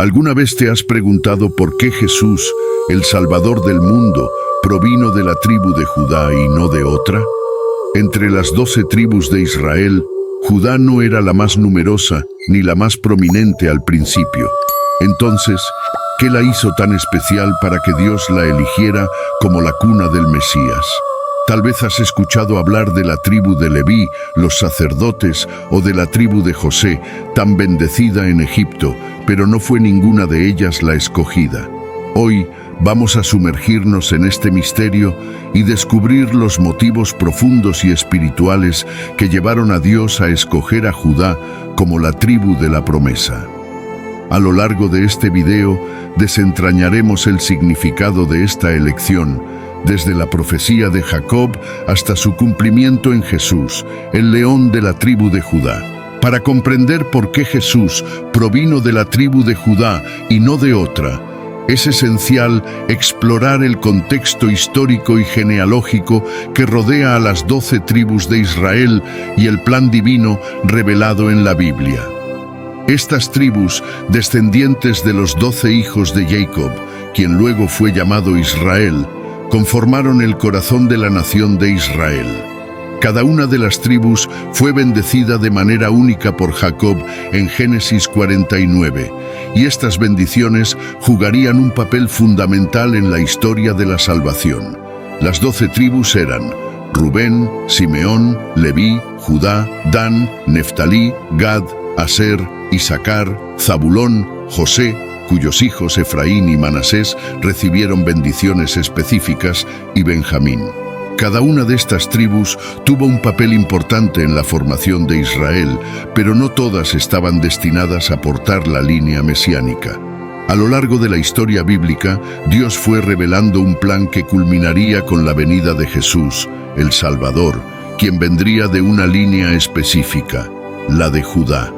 ¿Alguna vez te has preguntado por qué Jesús, el Salvador del mundo, provino de la tribu de Judá y no de otra? Entre las 12 tribus de Israel, Judá no era la más numerosa ni la más prominente al principio. Entonces, ¿qué la hizo tan especial para que Dios la eligiera como la cuna del Mesías? Tal vez has escuchado hablar de la tribu de Leví, los sacerdotes, o de la tribu de José, tan bendecida en Egipto, pero no fue ninguna de ellas la escogida. Hoy vamos a sumergirnos en este misterio y descubrir los motivos profundos y espirituales que llevaron a Dios a escoger a Judá como la tribu de la promesa. A lo largo de este video desentrañaremos el significado de esta elección, desde la profecía de Jacob hasta su cumplimiento en Jesús, el león de la tribu de Judá. Para comprender por qué Jesús provino de la tribu de Judá y no de otra, es esencial explorar el contexto histórico y genealógico que rodea a las 12 tribus de Israel y el plan divino revelado en la Biblia. Estas tribus, descendientes de los 12 hijos de Jacob, quien luego fue llamado Israel, conformaron el corazón de la nación de Israel. Cada una de las tribus fue bendecida de manera única por Jacob en Génesis 49, y estas bendiciones jugarían un papel fundamental en la historia de la salvación. Las 12 tribus eran Rubén, Simeón, Leví, Judá, Dan, Neftalí, Gad, Aser, Isaacar, Zabulón, José, cuyos hijos Efraín y Manasés recibieron bendiciones específicas, y Benjamín. Cada una de estas tribus tuvo un papel importante en la formación de Israel, pero no todas estaban destinadas a portar la línea mesiánica. A lo largo de la historia bíblica, Dios fue revelando un plan que culminaría con la venida de Jesús, el Salvador, quien vendría de una línea específica, la de Judá.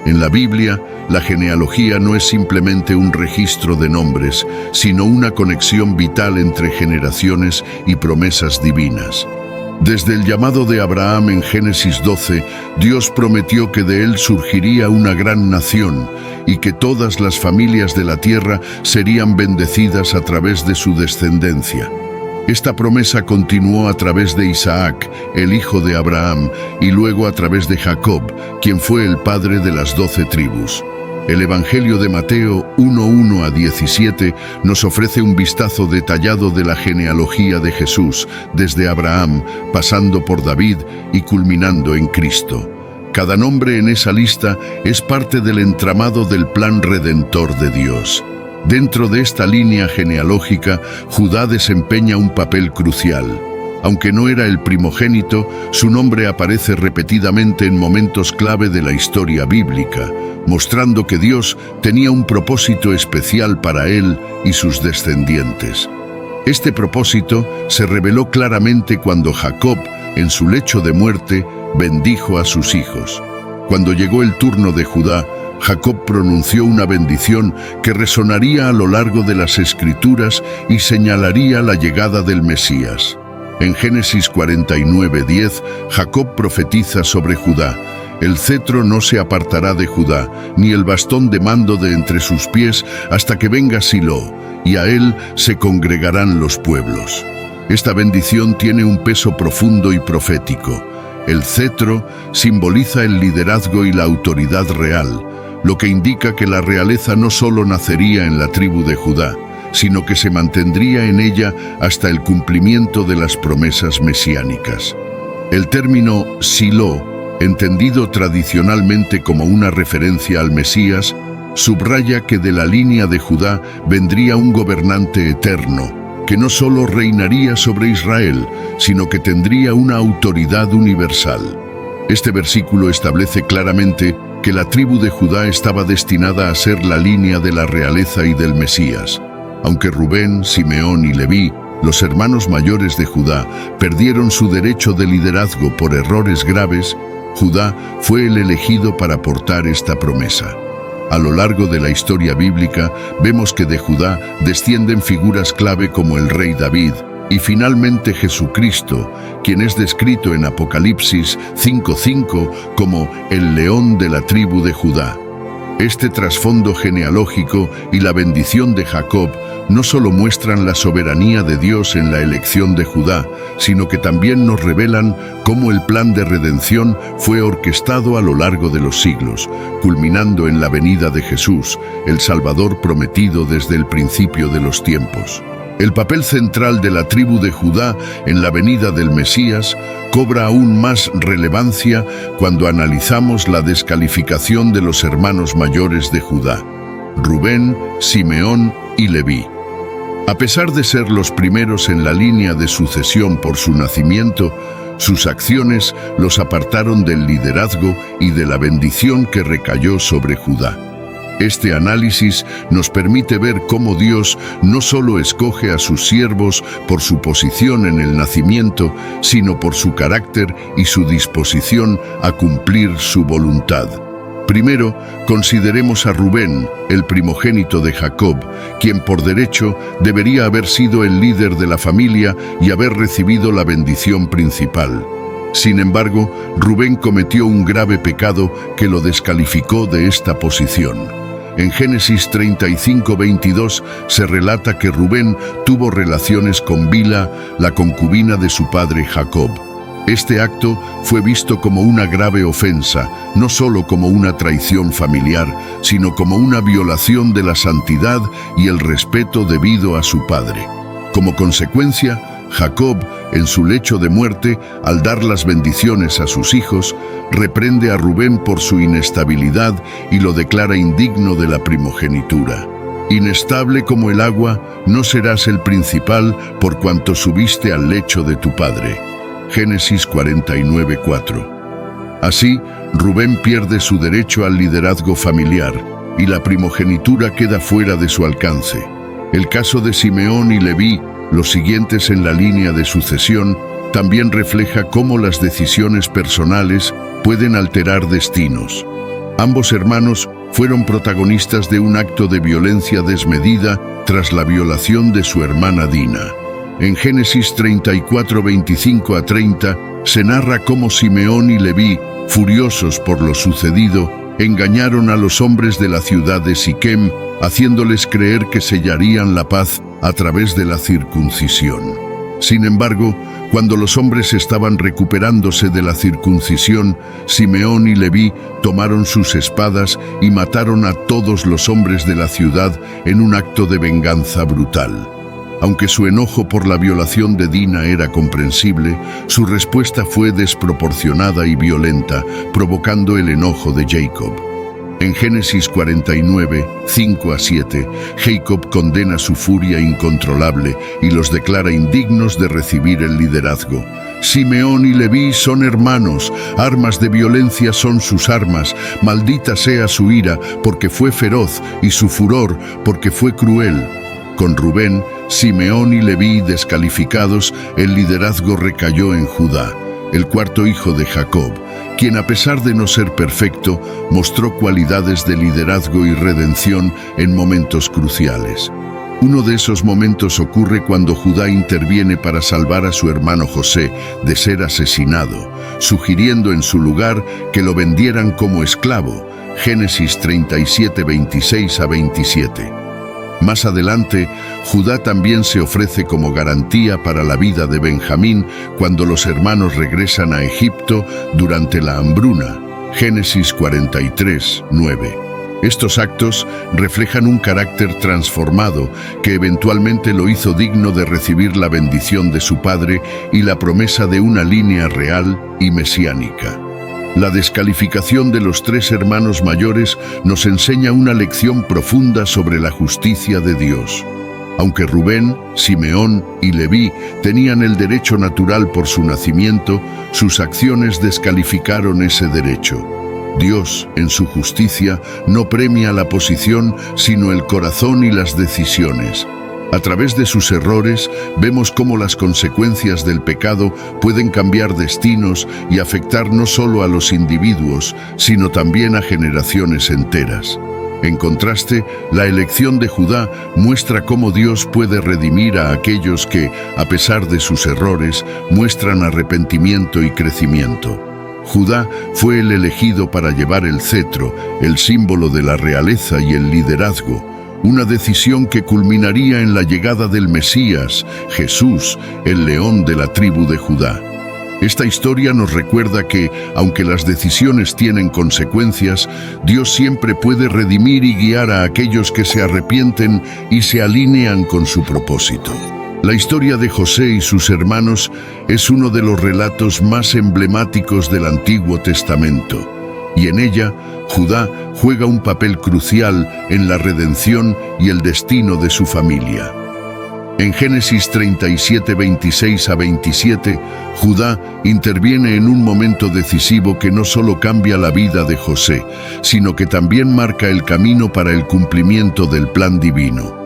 En la Biblia, la genealogía no es simplemente un registro de nombres, sino una conexión vital entre generaciones y promesas divinas. Desde el llamado de Abraham en Génesis 12, Dios prometió que de él surgiría una gran nación y que todas las familias de la tierra serían bendecidas a través de su descendencia. Esta promesa continuó a través de Isaac, el hijo de Abraham, y luego a través de Jacob, quien fue el padre de las 12 tribus. El Evangelio de Mateo 1:1-17 nos ofrece un vistazo detallado de la genealogía de Jesús, desde Abraham, pasando por David y culminando en Cristo. Cada nombre en esa lista es parte del entramado del plan redentor de Dios. Dentro de esta línea genealógica, Judá desempeña un papel crucial. Aunque no era el primogénito, su nombre aparece repetidamente en momentos clave de la historia bíblica, mostrando que Dios tenía un propósito especial para él y sus descendientes. Este propósito se reveló claramente cuando Jacob, en su lecho de muerte, bendijo a sus hijos. Cuando llegó el turno de Judá, Jacob pronunció una bendición que resonaría a lo largo de las Escrituras y señalaría la llegada del Mesías. En Génesis 49:10, Jacob profetiza sobre Judá: «El cetro no se apartará de Judá, ni el bastón de mando de entre sus pies, hasta que venga Silo, y a él se congregarán los pueblos». Esta bendición tiene un peso profundo y profético. El cetro simboliza el liderazgo y la autoridad real, lo que indica que la realeza no solo nacería en la tribu de Judá, sino que se mantendría en ella hasta el cumplimiento de las promesas mesiánicas. El término Silo, entendido tradicionalmente como una referencia al Mesías, subraya que de la línea de Judá vendría un gobernante eterno, que no solo reinaría sobre Israel, sino que tendría una autoridad universal. Este versículo establece claramente que la tribu de Judá estaba destinada a ser la línea de la realeza y del Mesías. Aunque Rubén, Simeón y Leví, los hermanos mayores de Judá, perdieron su derecho de liderazgo por errores graves, Judá fue el elegido para portar esta promesa. A lo largo de la historia bíblica, vemos que de Judá descienden figuras clave como el rey David, y finalmente Jesucristo, quien es descrito en Apocalipsis 5:5 como el león de la tribu de Judá. Este trasfondo genealógico y la bendición de Jacob no solo muestran la soberanía de Dios en la elección de Judá, sino que también nos revelan cómo el plan de redención fue orquestado a lo largo de los siglos, culminando en la venida de Jesús, el Salvador prometido desde el principio de los tiempos. El papel central de la tribu de Judá en la venida del Mesías cobra aún más relevancia cuando analizamos la descalificación de los hermanos mayores de Judá, Rubén, Simeón y Leví. A pesar de ser los primeros en la línea de sucesión por su nacimiento, sus acciones los apartaron del liderazgo y de la bendición que recayó sobre Judá. Este análisis nos permite ver cómo Dios no solo escoge a sus siervos por su posición en el nacimiento, sino por su carácter y su disposición a cumplir su voluntad. Primero, consideremos a Rubén, el primogénito de Jacob, quien por derecho debería haber sido el líder de la familia y haber recibido la bendición principal. Sin embargo, Rubén cometió un grave pecado que lo descalificó de esta posición. En Génesis 35:22 se relata que Rubén tuvo relaciones con Bila, la concubina de su padre Jacob. Este acto fue visto como una grave ofensa, no solo como una traición familiar, sino como una violación de la santidad y el respeto debido a su padre. Como consecuencia, Jacob, en su lecho de muerte, al dar las bendiciones a sus hijos, reprende a Rubén por su inestabilidad y lo declara indigno de la primogenitura. Inestable como el agua, no serás el principal por cuanto subiste al lecho de tu padre. Génesis 49:4. Así, Rubén pierde su derecho al liderazgo familiar y la primogenitura queda fuera de su alcance. El caso de Simeón y Leví, los siguientes en la línea de sucesión, también refleja cómo las decisiones personales pueden alterar destinos. Ambos hermanos fueron protagonistas de un acto de violencia desmedida tras la violación de su hermana Dina. En Génesis 34:25-30 se narra cómo Simeón y Leví, furiosos por lo sucedido, engañaron a los hombres de la ciudad de Siquem, haciéndoles creer que sellarían la paz a través de la circuncisión. Sin embargo, cuando los hombres estaban recuperándose de la circuncisión, Simeón y Leví tomaron sus espadas y mataron a todos los hombres de la ciudad en un acto de venganza brutal. Aunque su enojo por la violación de Dina era comprensible, su respuesta fue desproporcionada y violenta, provocando el enojo de Jacob. En Génesis 49:5-7, Jacob condena su furia incontrolable y los declara indignos de recibir el liderazgo. Simeón y Leví son hermanos, armas de violencia son sus armas, maldita sea su ira porque fue feroz y su furor porque fue cruel. Con Rubén, Simeón y Leví descalificados, el liderazgo recayó en Judá, el cuarto hijo de Jacob, quien a pesar de no ser perfecto, mostró cualidades de liderazgo y redención en momentos cruciales. Uno de esos momentos ocurre cuando Judá interviene para salvar a su hermano José de ser asesinado, sugiriendo en su lugar que lo vendieran como esclavo. Génesis 37:26-27. Más adelante, Judá también se ofrece como garantía para la vida de Benjamín cuando los hermanos regresan a Egipto durante la hambruna. Génesis 43:9. Estos actos reflejan un carácter transformado que eventualmente lo hizo digno de recibir la bendición de su padre y la promesa de una línea real y mesiánica. La descalificación de los tres hermanos mayores nos enseña una lección profunda sobre la justicia de Dios. Aunque Rubén, Simeón y Leví tenían el derecho natural por su nacimiento, sus acciones descalificaron ese derecho. Dios, en su justicia, no premia la posición, sino el corazón y las decisiones. A través de sus errores, vemos cómo las consecuencias del pecado pueden cambiar destinos y afectar no solo a los individuos, sino también a generaciones enteras. En contraste, la elección de Judá muestra cómo Dios puede redimir a aquellos que, a pesar de sus errores, muestran arrepentimiento y crecimiento. Judá fue el elegido para llevar el cetro, el símbolo de la realeza y el liderazgo, una decisión que culminaría en la llegada del Mesías, Jesús, el león de la tribu de Judá. Esta historia nos recuerda que, aunque las decisiones tienen consecuencias, Dios siempre puede redimir y guiar a aquellos que se arrepienten y se alinean con su propósito. La historia de José y sus hermanos es uno de los relatos más emblemáticos del Antiguo Testamento, y en ella, Judá juega un papel crucial en la redención y el destino de su familia. En Génesis 37, 26 a 27, Judá interviene en un momento decisivo que no solo cambia la vida de José, sino que también marca el camino para el cumplimiento del plan divino.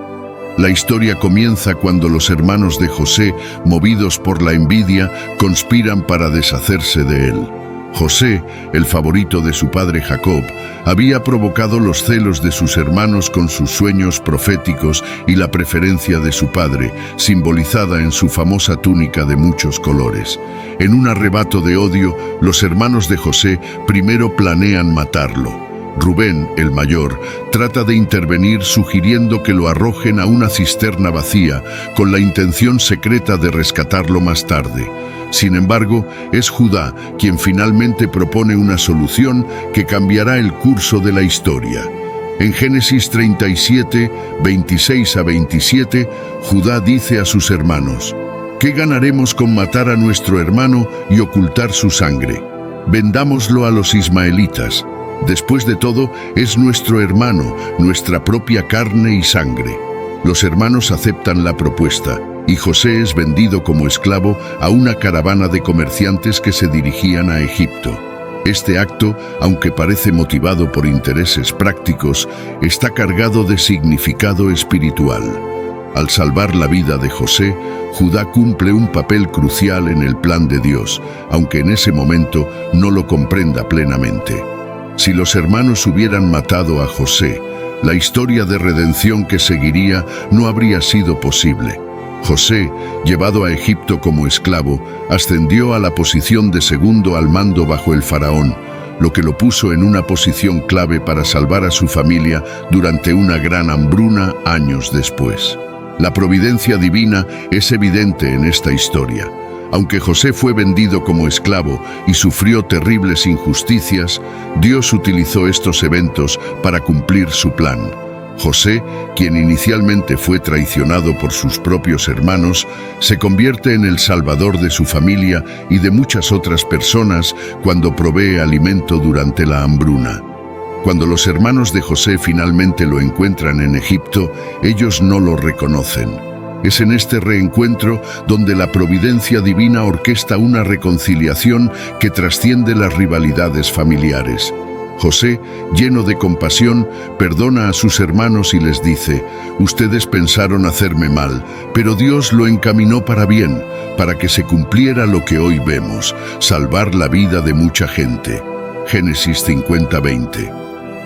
La historia comienza cuando los hermanos de José, movidos por la envidia, conspiran para deshacerse de él. José, el favorito de su padre Jacob, había provocado los celos de sus hermanos con sus sueños proféticos y la preferencia de su padre, simbolizada en su famosa túnica de muchos colores. En un arrebato de odio, los hermanos de José primero planean matarlo. Rubén, el mayor, trata de intervenir sugiriendo que lo arrojen a una cisterna vacía, con la intención secreta de rescatarlo más tarde. Sin embargo, es Judá quien finalmente propone una solución que cambiará el curso de la historia. En Génesis 37, 26 a 27, Judá dice a sus hermanos: ¿qué ganaremos con matar a nuestro hermano y ocultar su sangre? Vendámoslo a los ismaelitas. Después de todo, es nuestro hermano, nuestra propia carne y sangre. Los hermanos aceptan la propuesta, y José es vendido como esclavo a una caravana de comerciantes que se dirigían a Egipto. Este acto, aunque parece motivado por intereses prácticos, está cargado de significado espiritual. Al salvar la vida de José, Judá cumple un papel crucial en el plan de Dios, aunque en ese momento no lo comprenda plenamente. Si los hermanos hubieran matado a José, la historia de redención que seguiría no habría sido posible. José, llevado a Egipto como esclavo, ascendió a la posición de segundo al mando bajo el faraón, lo que lo puso en una posición clave para salvar a su familia durante una gran hambruna años después. La providencia divina es evidente en esta historia. Aunque José fue vendido como esclavo y sufrió terribles injusticias, Dios utilizó estos eventos para cumplir su plan. José, quien inicialmente fue traicionado por sus propios hermanos, se convierte en el salvador de su familia y de muchas otras personas cuando provee alimento durante la hambruna. Cuando los hermanos de José finalmente lo encuentran en Egipto, ellos no lo reconocen. Es en este reencuentro donde la providencia divina orquesta una reconciliación que trasciende las rivalidades familiares. José, lleno de compasión, perdona a sus hermanos y les dice: ustedes pensaron hacerme mal, pero Dios lo encaminó para bien, para que se cumpliera lo que hoy vemos, salvar la vida de mucha gente. Génesis 50:20.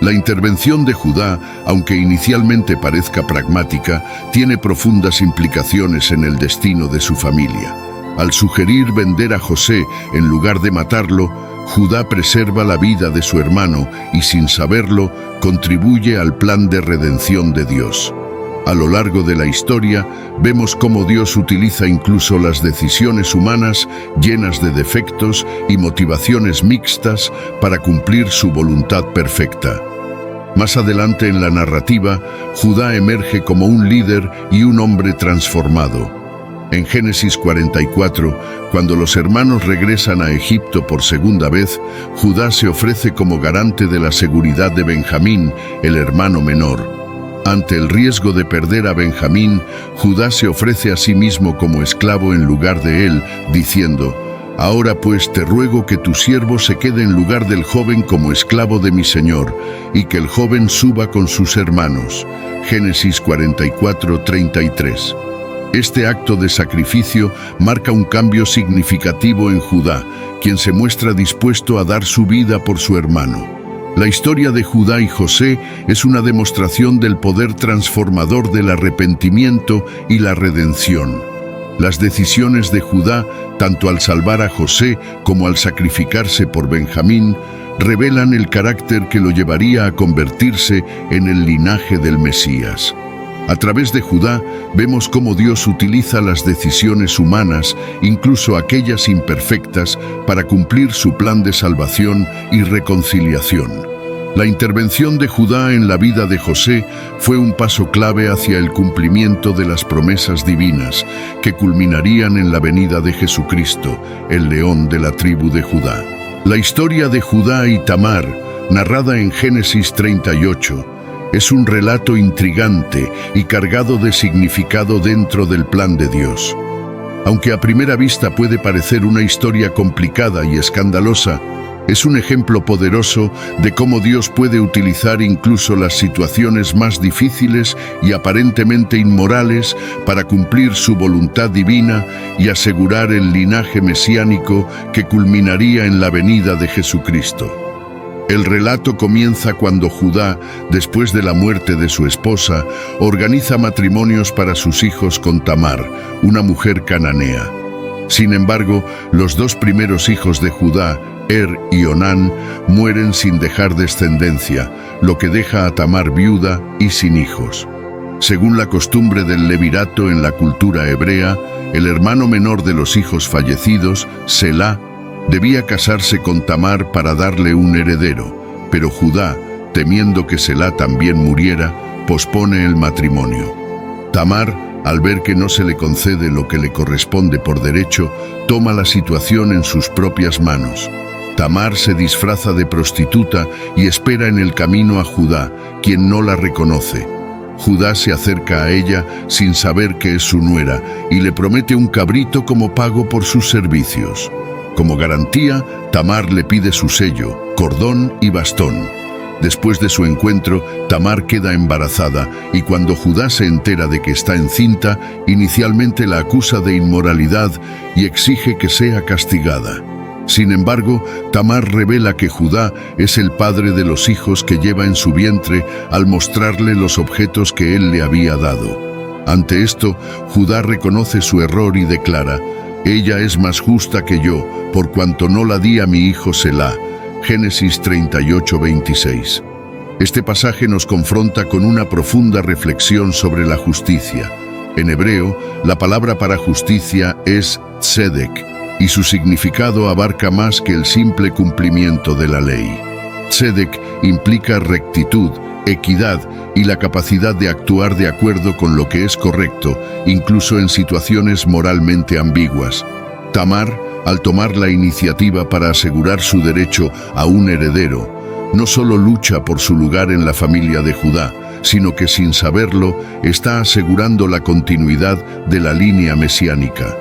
La intervención de Judá, aunque inicialmente parezca pragmática, tiene profundas implicaciones en el destino de su familia. Al sugerir vender a José en lugar de matarlo, Judá preserva la vida de su hermano y, sin saberlo, contribuye al plan de redención de Dios. A lo largo de la historia, vemos cómo Dios utiliza incluso las decisiones humanas llenas de defectos y motivaciones mixtas para cumplir su voluntad perfecta. Más adelante en la narrativa, Judá emerge como un líder y un hombre transformado. En Génesis 44, cuando los hermanos regresan a Egipto por segunda vez, Judá se ofrece como garante de la seguridad de Benjamín, el hermano menor. Ante el riesgo de perder a Benjamín, Judá se ofrece a sí mismo como esclavo en lugar de él, diciendo: ahora pues te ruego que tu siervo se quede en lugar del joven como esclavo de mi señor, y que el joven suba con sus hermanos. Génesis 44:33. Este acto de sacrificio marca un cambio significativo en Judá, quien se muestra dispuesto a dar su vida por su hermano. La historia de Judá y José es una demostración del poder transformador del arrepentimiento y la redención. Las decisiones de Judá, tanto al salvar a José como al sacrificarse por Benjamín, revelan el carácter que lo llevaría a convertirse en el linaje del Mesías. A través de Judá vemos cómo Dios utiliza las decisiones humanas, incluso aquellas imperfectas, para cumplir su plan de salvación y reconciliación. La intervención de Judá en la vida de José fue un paso clave hacia el cumplimiento de las promesas divinas, que culminarían en la venida de Jesucristo, el león de la tribu de Judá. La historia de Judá y Tamar, narrada en Génesis 38, es un relato intrigante y cargado de significado dentro del plan de Dios. Aunque a primera vista puede parecer una historia complicada y escandalosa, es un ejemplo poderoso de cómo Dios puede utilizar incluso las situaciones más difíciles y aparentemente inmorales para cumplir su voluntad divina y asegurar el linaje mesiánico que culminaría en la venida de Jesucristo. El relato comienza cuando Judá, después de la muerte de su esposa, organiza matrimonios para sus hijos con Tamar, una mujer cananea. Sin embargo, los dos primeros hijos de Judá, y Onán, mueren sin dejar descendencia, lo que deja a Tamar viuda y sin hijos. Según la costumbre del levirato en la cultura hebrea, el hermano menor de los hijos fallecidos, Selá, debía casarse con Tamar para darle un heredero, pero Judá, temiendo que Selá también muriera, pospone el matrimonio. Tamar, al ver que no se le concede lo que le corresponde por derecho, toma la situación en sus propias manos. Tamar se disfraza de prostituta y espera en el camino a Judá, quien no la reconoce. Judá se acerca a ella sin saber que es su nuera y le promete un cabrito como pago por sus servicios. Como garantía, Tamar le pide su sello, cordón y bastón. Después de su encuentro, Tamar queda embarazada y cuando Judá se entera de que está encinta, inicialmente la acusa de inmoralidad y exige que sea castigada. Sin embargo, Tamar revela que Judá es el padre de los hijos que lleva en su vientre al mostrarle los objetos que él le había dado. Ante esto, Judá reconoce su error y declara: «Ella es más justa que yo, por cuanto no la di a mi hijo Selá». Génesis 38:26. Este pasaje nos confronta con una profunda reflexión sobre la justicia. En hebreo, la palabra para justicia es tzedek, y su significado abarca más que el simple cumplimiento de la ley. Tzedek implica rectitud, equidad y la capacidad de actuar de acuerdo con lo que es correcto, incluso en situaciones moralmente ambiguas. Tamar, al tomar la iniciativa para asegurar su derecho a un heredero, no solo lucha por su lugar en la familia de Judá, sino que sin saberlo está asegurando la continuidad de la línea mesiánica.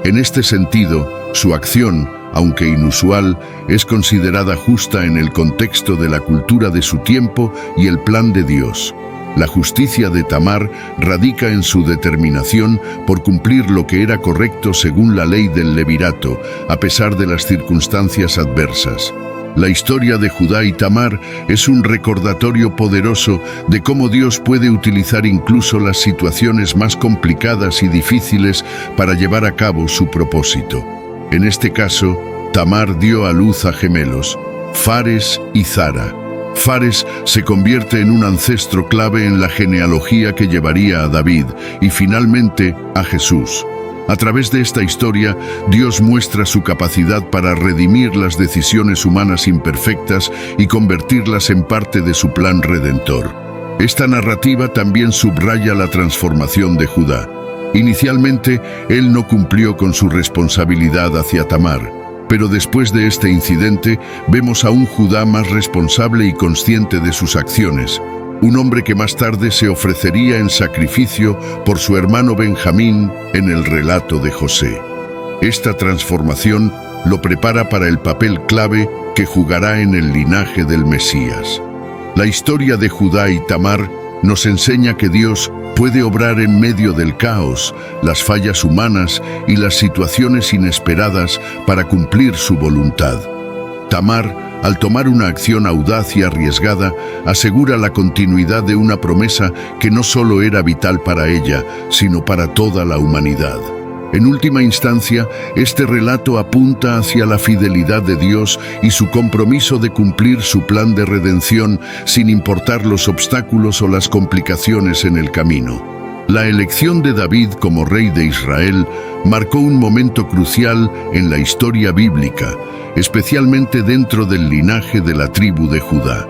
En este sentido, su acción, aunque inusual, es considerada justa en el contexto de la cultura de su tiempo y el plan de Dios. La justicia de Tamar radica en su determinación por cumplir lo que era correcto según la ley del levirato, a pesar de las circunstancias adversas. La historia de Judá y Tamar es un recordatorio poderoso de cómo Dios puede utilizar incluso las situaciones más complicadas y difíciles para llevar a cabo su propósito. En este caso, Tamar dio a luz a gemelos, Fares y Zara. Fares se convierte en un ancestro clave en la genealogía que llevaría a David y finalmente a Jesús. A través de esta historia, Dios muestra su capacidad para redimir las decisiones humanas imperfectas y convertirlas en parte de su plan redentor. Esta narrativa también subraya la transformación de Judá. Inicialmente, él no cumplió con su responsabilidad hacia Tamar, pero después de este incidente, vemos a un Judá más responsable y consciente de sus acciones. Un hombre que más tarde se ofrecería en sacrificio por su hermano Benjamín en el relato de José. Esta transformación lo prepara para el papel clave que jugará en el linaje del Mesías. La historia de Judá y Tamar nos enseña que Dios puede obrar en medio del caos, las fallas humanas y las situaciones inesperadas para cumplir su voluntad. Tamar, al tomar una acción audaz y arriesgada, asegura la continuidad de una promesa que no solo era vital para ella, sino para toda la humanidad. En última instancia, este relato apunta hacia la fidelidad de Dios y su compromiso de cumplir su plan de redención sin importar los obstáculos o las complicaciones en el camino. La elección de David como rey de Israel marcó un momento crucial en la historia bíblica, especialmente dentro del linaje de la tribu de Judá.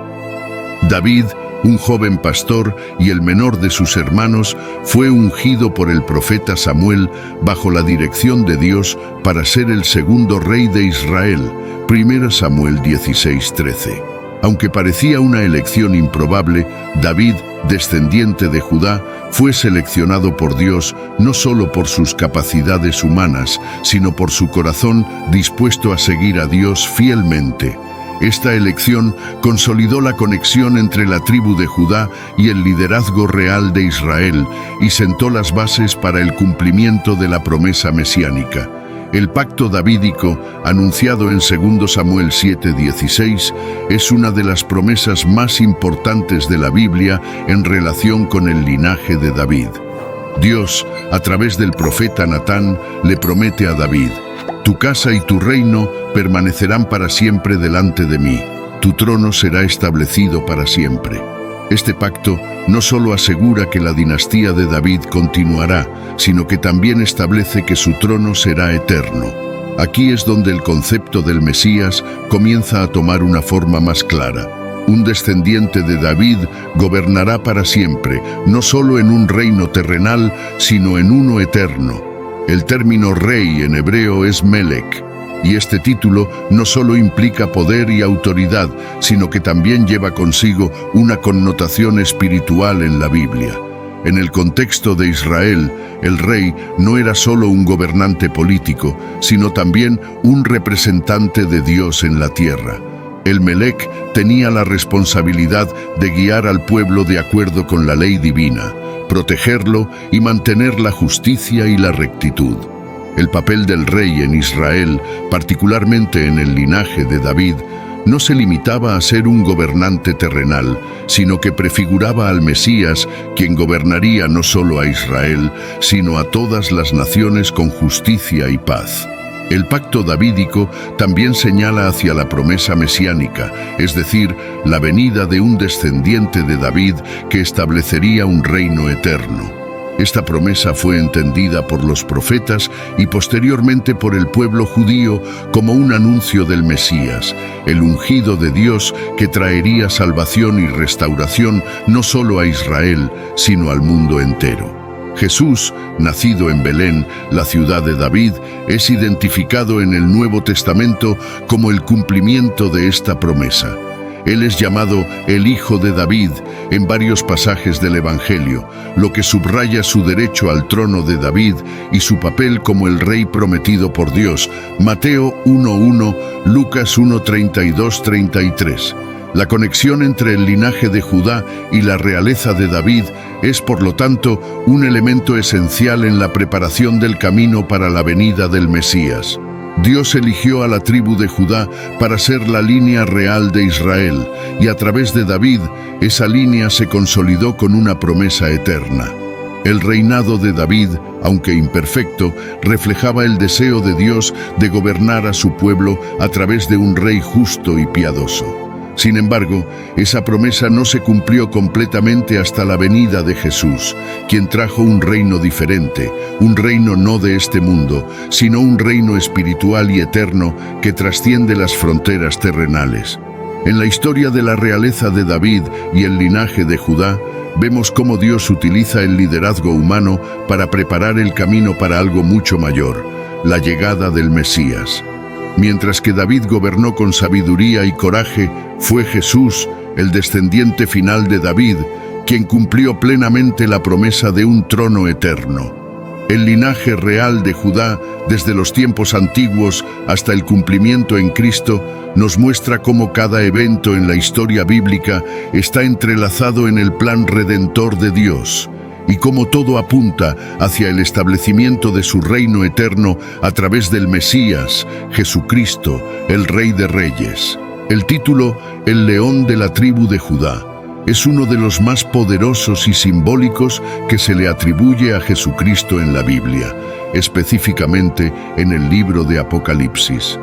David, un joven pastor y el menor de sus hermanos, fue ungido por el profeta Samuel bajo la dirección de Dios para ser el segundo rey de Israel. 1 Samuel 16:13. Aunque parecía una elección improbable, David, descendiente de Judá, fue seleccionado por Dios no solo por sus capacidades humanas, sino por su corazón dispuesto a seguir a Dios fielmente. Esta elección consolidó la conexión entre la tribu de Judá y el liderazgo real de Israel y sentó las bases para el cumplimiento de la promesa mesiánica. El pacto davídico, anunciado en 2 Samuel 7:16, es una de las promesas más importantes de la Biblia en relación con el linaje de David. Dios, a través del profeta Natán, le promete a David: «Tu casa y tu reino permanecerán para siempre delante de mí. Tu trono será establecido para siempre». Este pacto no solo asegura que la dinastía de David continuará, sino que también establece que su trono será eterno. Aquí es donde el concepto del Mesías comienza a tomar una forma más clara. Un descendiente de David gobernará para siempre, no solo en un reino terrenal, sino en uno eterno. El término rey en hebreo es Melech, y este título no solo implica poder y autoridad, sino que también lleva consigo una connotación espiritual en la Biblia. En el contexto de Israel, el rey no era solo un gobernante político, sino también un representante de Dios en la tierra. El Melech tenía la responsabilidad de guiar al pueblo de acuerdo con la ley divina, protegerlo y mantener la justicia y la rectitud. El papel del rey en Israel, particularmente en el linaje de David, no se limitaba a ser un gobernante terrenal, sino que prefiguraba al Mesías, quien gobernaría no solo a Israel, sino a todas las naciones con justicia y paz. El pacto davídico también señala hacia la promesa mesiánica, es decir, la venida de un descendiente de David que establecería un reino eterno. Esta promesa fue entendida por los profetas y posteriormente por el pueblo judío como un anuncio del Mesías, el ungido de Dios que traería salvación y restauración no solo a Israel, sino al mundo entero. Jesús, nacido en Belén, la ciudad de David, es identificado en el Nuevo Testamento como el cumplimiento de esta promesa. Él es llamado el Hijo de David en varios pasajes del Evangelio, lo que subraya su derecho al trono de David y su papel como el rey prometido por Dios. Mateo 1:1, Lucas 1:32-33. La conexión entre el linaje de Judá y la realeza de David es, por lo tanto, un elemento esencial en la preparación del camino para la venida del Mesías. Dios eligió a la tribu de Judá para ser la línea real de Israel, y a través de David, esa línea se consolidó con una promesa eterna. El reinado de David, aunque imperfecto, reflejaba el deseo de Dios de gobernar a su pueblo a través de un rey justo y piadoso. Sin embargo, esa promesa no se cumplió completamente hasta la venida de Jesús, quien trajo un reino diferente, un reino no de este mundo, sino un reino espiritual y eterno que trasciende las fronteras terrenales. En la historia de la realeza de David y el linaje de Judá, vemos cómo Dios utiliza el liderazgo humano para preparar el camino para algo mucho mayor, la llegada del Mesías. Mientras que David gobernó con sabiduría y coraje, fue Jesús, el descendiente final de David, quien cumplió plenamente la promesa de un trono eterno. El linaje real de Judá, desde los tiempos antiguos hasta el cumplimiento en Cristo, nos muestra cómo cada evento en la historia bíblica está entrelazado en el plan redentor de Dios, y cómo todo apunta hacia el establecimiento de su reino eterno a través del Mesías, Jesucristo, el Rey de Reyes. El título, El León de la tribu de Judá, es uno de los más poderosos y simbólicos que se le atribuye a Jesucristo en la Biblia, específicamente en el libro de Apocalipsis.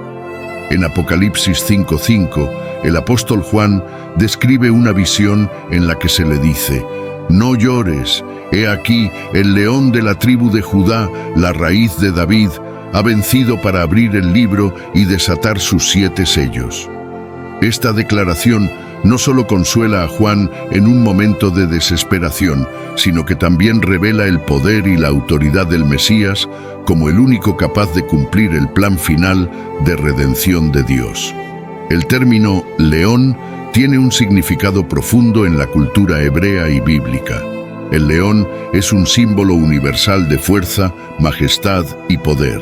En Apocalipsis 5:5, el apóstol Juan describe una visión en la que se le dice: «No llores, he aquí, el león de la tribu de Judá, la raíz de David, ha vencido para abrir el libro y desatar sus 7 sellos». Esta declaración no solo consuela a Juan en un momento de desesperación, sino que también revela el poder y la autoridad del Mesías como el único capaz de cumplir el plan final de redención de Dios. El término león tiene un significado profundo en la cultura hebrea y bíblica. El león es un símbolo universal de fuerza, majestad y poder.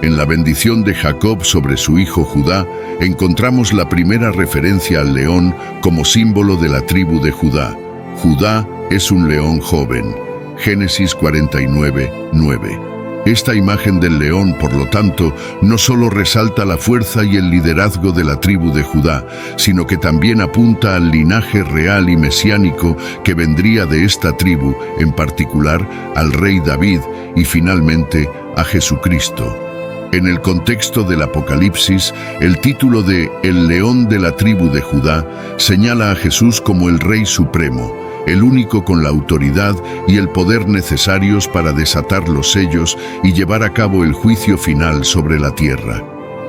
En la bendición de Jacob sobre su hijo Judá, encontramos la primera referencia al león como símbolo de la tribu de Judá. Judá es un león joven. Génesis 49:9. Esta imagen del león, por lo tanto, no solo resalta la fuerza y el liderazgo de la tribu de Judá, sino que también apunta al linaje real y mesiánico que vendría de esta tribu, en particular al rey David y finalmente a Jesucristo. En el contexto del Apocalipsis, el título de El León de la tribu de Judá señala a Jesús como el Rey Supremo, el único con la autoridad y el poder necesarios para desatar los sellos y llevar a cabo el juicio final sobre la tierra.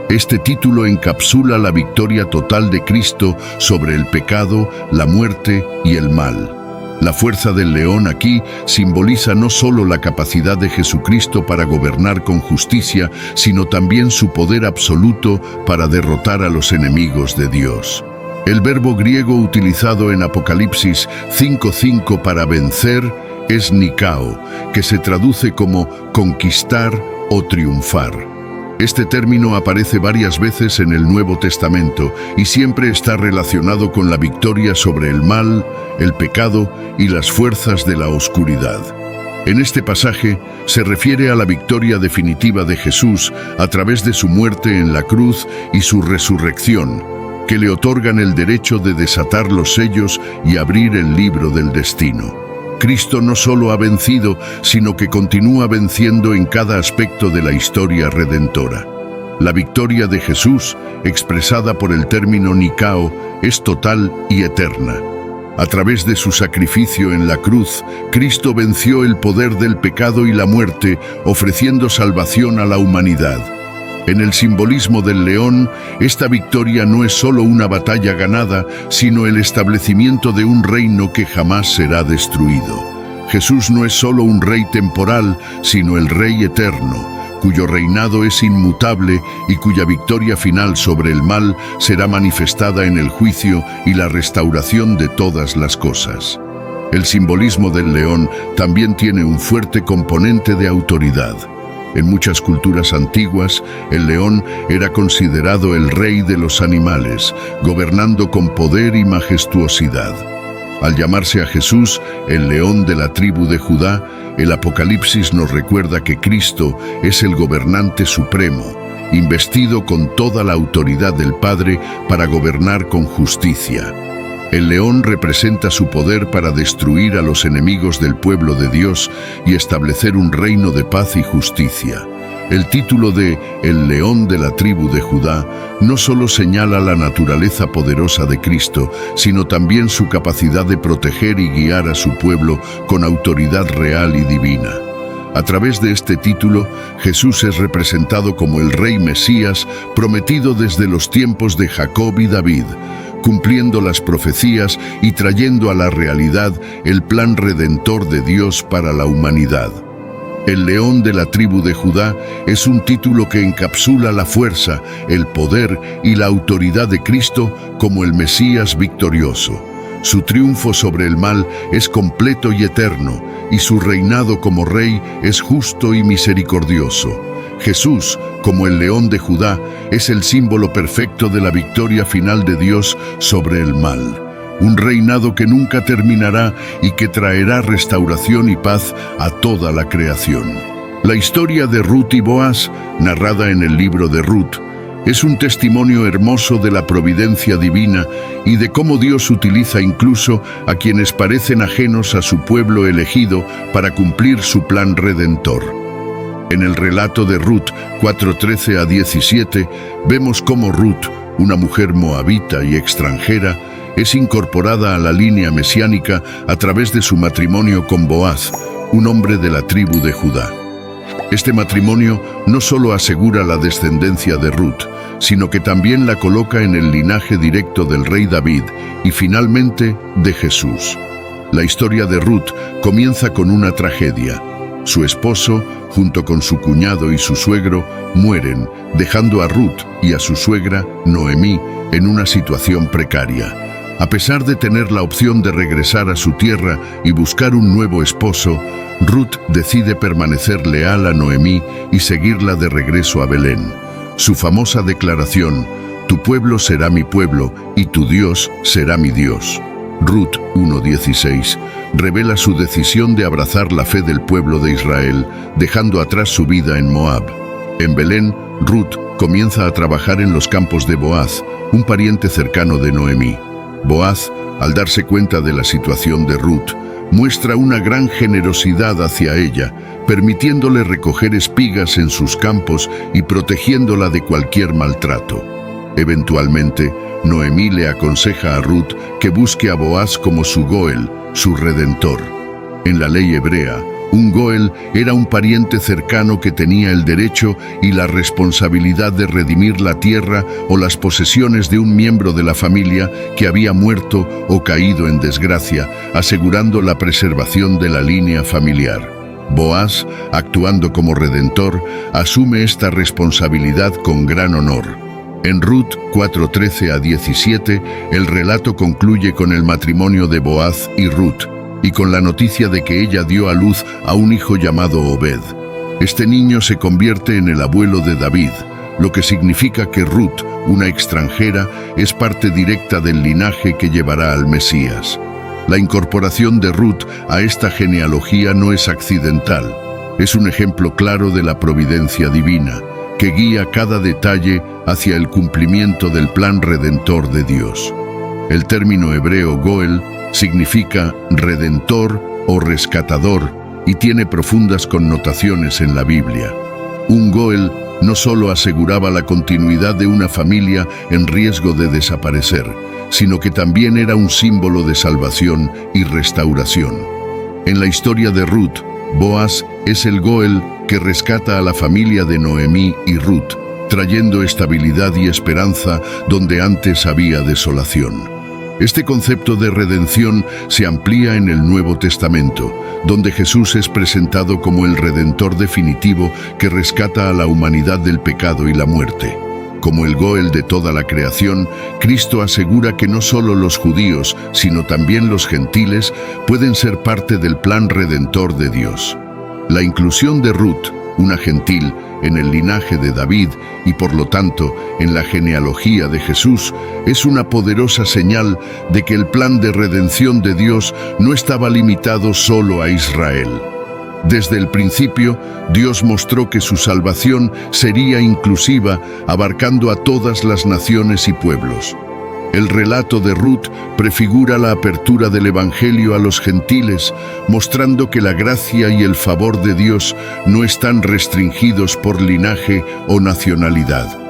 Este título encapsula la victoria total de Cristo sobre el pecado, la muerte y el mal. La fuerza del león aquí simboliza no solo la capacidad de Jesucristo para gobernar con justicia, sino también su poder absoluto para derrotar a los enemigos de Dios. El verbo griego utilizado en Apocalipsis 5:5 para vencer es nikao, que se traduce como conquistar o triunfar. Este término aparece varias veces en el Nuevo Testamento y siempre está relacionado con la victoria sobre el mal, el pecado y las fuerzas de la oscuridad. En este pasaje se refiere a la victoria definitiva de Jesús a través de su muerte en la cruz y su resurrección, que le otorgan el derecho de desatar los sellos y abrir el libro del destino. Cristo no solo ha vencido, sino que continúa venciendo en cada aspecto de la historia redentora. La victoria de Jesús, expresada por el término nikao, es total y eterna. A través de su sacrificio en la cruz, Cristo venció el poder del pecado y la muerte, ofreciendo salvación a la humanidad. En el simbolismo del león, esta victoria no es solo una batalla ganada, sino el establecimiento de un reino que jamás será destruido. Jesús no es solo un rey temporal, sino el rey eterno, cuyo reinado es inmutable y cuya victoria final sobre el mal será manifestada en el juicio y la restauración de todas las cosas. El simbolismo del león también tiene un fuerte componente de autoridad. En muchas culturas antiguas, el león era considerado el rey de los animales, gobernando con poder y majestuosidad. Al llamarse a Jesús el león de la tribu de Judá, el Apocalipsis nos recuerda que Cristo es el gobernante supremo, investido con toda la autoridad del Padre para gobernar con justicia. El león representa su poder para destruir a los enemigos del pueblo de Dios y establecer un reino de paz y justicia. El título de El León de la tribu de Judá no solo señala la naturaleza poderosa de Cristo, sino también su capacidad de proteger y guiar a su pueblo con autoridad real y divina. A través de este título, Jesús es representado como el Rey Mesías prometido desde los tiempos de Jacob y David, cumpliendo las profecías y trayendo a la realidad el plan redentor de Dios para la humanidad. El león de la tribu de Judá es un título que encapsula la fuerza, el poder y la autoridad de Cristo como el Mesías victorioso. Su triunfo sobre el mal es completo y eterno, y su reinado como rey es justo y misericordioso. Jesús, como el león de Judá, es el símbolo perfecto de la victoria final de Dios sobre el mal. Un reinado que nunca terminará y que traerá restauración y paz a toda la creación. La historia de Ruth y Boaz, narrada en el libro de Ruth, Es un testimonio hermoso de la providencia divina y de cómo Dios utiliza incluso a quienes parecen ajenos a su pueblo elegido para cumplir su plan redentor. En el relato de Ruth 4:13 a 17, vemos cómo Ruth, una mujer moabita y extranjera, es incorporada a la línea mesiánica a través de su matrimonio con Boaz, un hombre de la tribu de Judá. Este matrimonio no solo asegura la descendencia de Ruth, sino que también la coloca en el linaje directo del rey David y finalmente de Jesús. La historia de Ruth comienza con una tragedia. Su esposo, junto con su cuñado y su suegro, mueren, dejando a Ruth y a su suegra, Noemí, en una situación precaria. A pesar de tener la opción de regresar a su tierra y buscar un nuevo esposo, Ruth decide permanecer leal a Noemí y seguirla de regreso a Belén. Su famosa declaración, «Tu pueblo será mi pueblo y tu Dios será mi Dios». Ruth 1:16 revela su decisión de abrazar la fe del pueblo de Israel, dejando atrás su vida en Moab. En Belén, Ruth comienza a trabajar en los campos de Boaz, un pariente cercano de Noemí. Boaz, al darse cuenta de la situación de Ruth, muestra una gran generosidad hacia ella, permitiéndole recoger espigas en sus campos y protegiéndola de cualquier maltrato. Eventualmente, Noemí le aconseja a Ruth que busque a Boaz como su Goel, su redentor. En la ley hebrea, un Goel era un pariente cercano que tenía el derecho y la responsabilidad de redimir la tierra o las posesiones de un miembro de la familia que había muerto o caído en desgracia, asegurando la preservación de la línea familiar. Boaz, actuando como redentor, asume esta responsabilidad con gran honor. En Ruth 4:13 a 17, el relato concluye con el matrimonio de Boaz y Ruth, y con la noticia de que ella dio a luz a un hijo llamado Obed. Este niño se convierte en el abuelo de David, lo que significa que Ruth, una extranjera, es parte directa del linaje que llevará al Mesías. La incorporación de Ruth a esta genealogía no es accidental, es un ejemplo claro de la providencia divina, que guía cada detalle hacia el cumplimiento del plan redentor de Dios. El término hebreo Goel significa redentor o rescatador y tiene profundas connotaciones en la Biblia. Un Goel no solo aseguraba la continuidad de una familia en riesgo de desaparecer, sino que también era un símbolo de salvación y restauración. En la historia de Ruth, Boaz es el Goel que rescata a la familia de Noemí y Ruth, trayendo estabilidad y esperanza donde antes había desolación. Este concepto de redención se amplía en el Nuevo Testamento, donde Jesús es presentado como el Redentor definitivo que rescata a la humanidad del pecado y la muerte. Como el Goel de toda la creación, Cristo asegura que no solo los judíos, sino también los gentiles pueden ser parte del plan redentor de Dios. La inclusión de Ruth, una gentil, en el linaje de David y por lo tanto en la genealogía de Jesús, es una poderosa señal de que el plan de redención de Dios no estaba limitado solo a Israel. Desde el principio, Dios mostró que su salvación sería inclusiva, abarcando a todas las naciones y pueblos. El relato de Ruth prefigura la apertura del Evangelio a los gentiles, mostrando que la gracia y el favor de Dios no están restringidos por linaje o nacionalidad.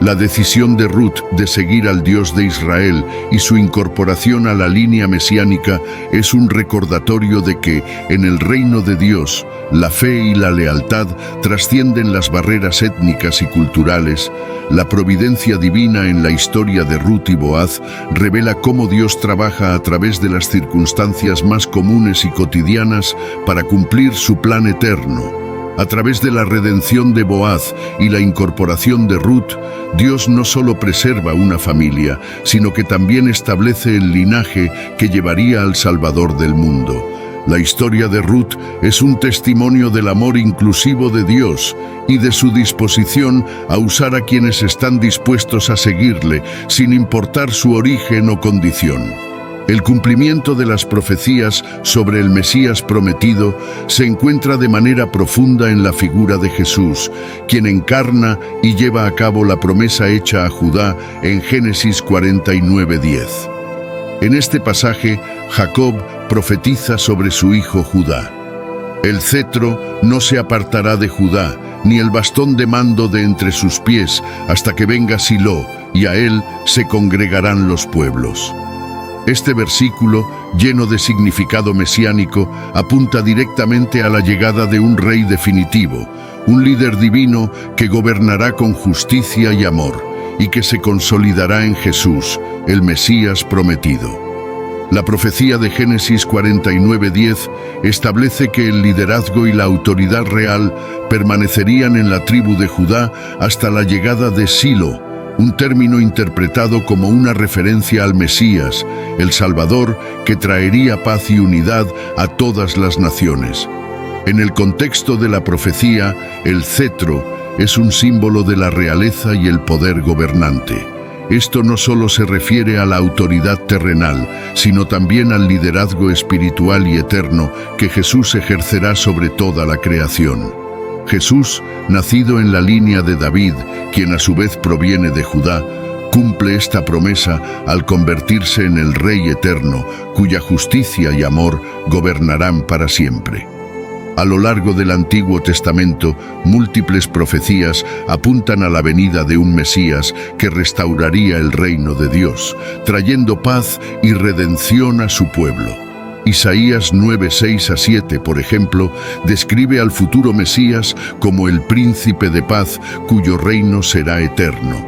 La decisión de Ruth de seguir al Dios de Israel y su incorporación a la línea mesiánica es un recordatorio de que, en el reino de Dios, la fe y la lealtad trascienden las barreras étnicas y culturales. La providencia divina en la historia de Ruth y Boaz revela cómo Dios trabaja a través de las circunstancias más comunes y cotidianas para cumplir su plan eterno. A través de la redención de Boaz y la incorporación de Ruth, Dios no solo preserva una familia, sino que también establece el linaje que llevaría al Salvador del mundo. La historia de Ruth es un testimonio del amor inclusivo de Dios y de su disposición a usar a quienes están dispuestos a seguirle, sin importar su origen o condición. El cumplimiento de las profecías sobre el Mesías prometido se encuentra de manera profunda en la figura de Jesús, quien encarna y lleva a cabo la promesa hecha a Judá en Génesis 49:10. En este pasaje, Jacob profetiza sobre su hijo Judá. El cetro no se apartará de Judá, ni el bastón de mando de entre sus pies, hasta que venga Silo, y a él se congregarán los pueblos. Este versículo, lleno de significado mesiánico, apunta directamente a la llegada de un rey definitivo, un líder divino que gobernará con justicia y amor, y que se consolidará en Jesús, el Mesías prometido. La profecía de Génesis 49:10 establece que el liderazgo y la autoridad real permanecerían en la tribu de Judá hasta la llegada de Silo, un término interpretado como una referencia al Mesías, el Salvador, que traería paz y unidad a todas las naciones. En el contexto de la profecía, el cetro es un símbolo de la realeza y el poder gobernante. Esto no solo se refiere a la autoridad terrenal, sino también al liderazgo espiritual y eterno que Jesús ejercerá sobre toda la creación. Jesús, nacido en la línea de David, quien a su vez proviene de Judá, cumple esta promesa al convertirse en el Rey eterno, cuya justicia y amor gobernarán para siempre. A lo largo del Antiguo Testamento, múltiples profecías apuntan a la venida de un Mesías que restauraría el reino de Dios, trayendo paz y redención a su pueblo. Isaías 9:6-7, por ejemplo, describe al futuro Mesías como el príncipe de paz, cuyo reino será eterno.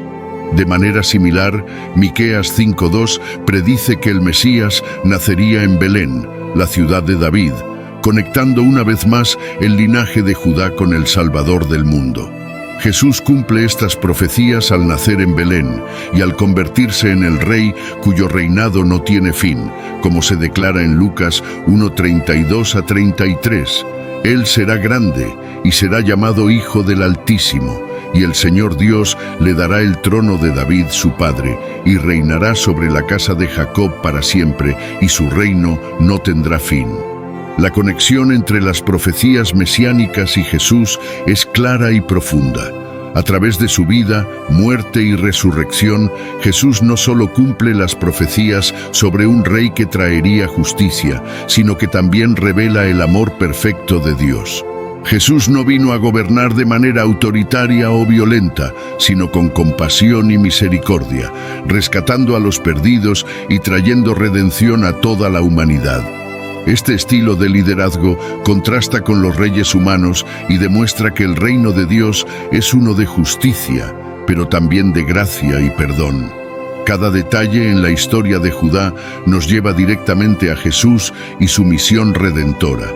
De manera similar, Miqueas 5:2 predice que el Mesías nacería en Belén, la ciudad de David, conectando una vez más el linaje de Judá con el Salvador del mundo. Jesús cumple estas profecías al nacer en Belén y al convertirse en el Rey cuyo reinado no tiene fin, como se declara en Lucas 1:32-33. Él será grande y será llamado Hijo del Altísimo, y el Señor Dios le dará el trono de David su padre, y reinará sobre la casa de Jacob para siempre, y su reino no tendrá fin. La conexión entre las profecías mesiánicas y Jesús es clara y profunda. A través de su vida, muerte y resurrección, Jesús no solo cumple las profecías sobre un rey que traería justicia, sino que también revela el amor perfecto de Dios. Jesús no vino a gobernar de manera autoritaria o violenta, sino con compasión y misericordia, rescatando a los perdidos y trayendo redención a toda la humanidad. Este estilo de liderazgo contrasta con los reyes humanos y demuestra que el reino de Dios es uno de justicia, pero también de gracia y perdón. Cada detalle en la historia de Judá nos lleva directamente a Jesús y su misión redentora.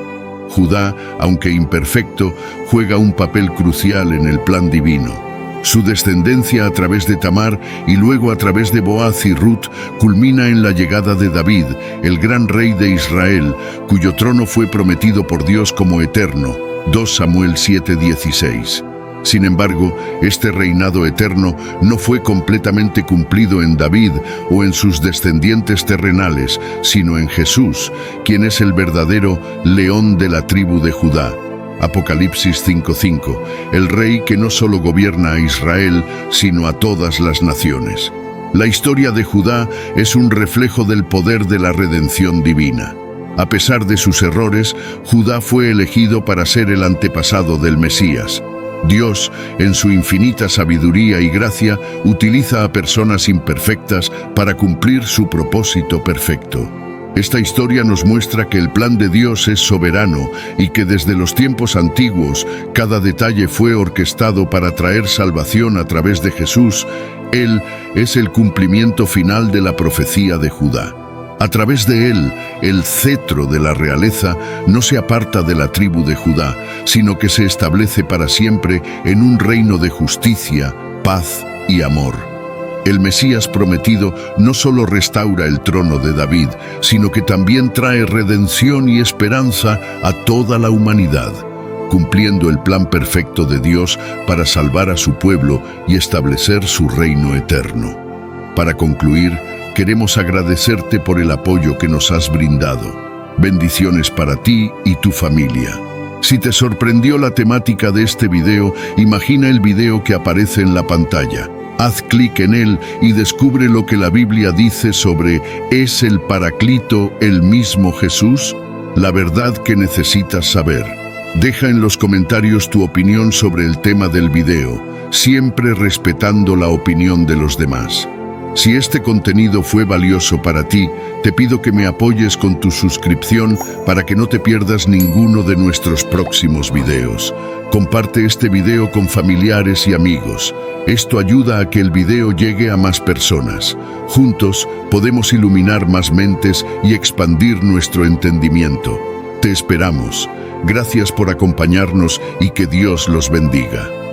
Judá, aunque imperfecto, juega un papel crucial en el plan divino. Su descendencia a través de Tamar y luego a través de Boaz y Ruth culmina en la llegada de David, el gran rey de Israel, cuyo trono fue prometido por Dios como eterno. 2 Samuel 7:16. Sin embargo, este reinado eterno no fue completamente cumplido en David o en sus descendientes terrenales, sino en Jesús, quien es el verdadero león de la tribu de Judá. Apocalipsis 5:5, el rey que no solo gobierna a Israel, sino a todas las naciones. La historia de Judá es un reflejo del poder de la redención divina. A pesar de sus errores, Judá fue elegido para ser el antepasado del Mesías. Dios, en su infinita sabiduría y gracia, utiliza a personas imperfectas para cumplir su propósito perfecto. Esta historia nos muestra que el plan de Dios es soberano y que desde los tiempos antiguos cada detalle fue orquestado para traer salvación a través de Jesús. Él es el cumplimiento final de la profecía de Judá. A través de él, el cetro de la realeza no se aparta de la tribu de Judá, sino que se establece para siempre en un reino de justicia, paz y amor. El Mesías prometido no solo restaura el trono de David, sino que también trae redención y esperanza a toda la humanidad, cumpliendo el plan perfecto de Dios para salvar a su pueblo y establecer su reino eterno. Para concluir, queremos agradecerte por el apoyo que nos has brindado. Bendiciones para ti y tu familia. Si te sorprendió la temática de este video, imagina el video que aparece en la pantalla. Haz clic en él y descubre lo que la Biblia dice sobre ¿es el Paraclito el mismo Jesús? La verdad que necesitas saber. Deja en los comentarios tu opinión sobre el tema del video, siempre respetando la opinión de los demás. Si este contenido fue valioso para ti, te pido que me apoyes con tu suscripción para que no te pierdas ninguno de nuestros próximos videos. Comparte este video con familiares y amigos. Esto ayuda a que el video llegue a más personas. Juntos podemos iluminar más mentes y expandir nuestro entendimiento. Te esperamos. Gracias por acompañarnos y que Dios los bendiga.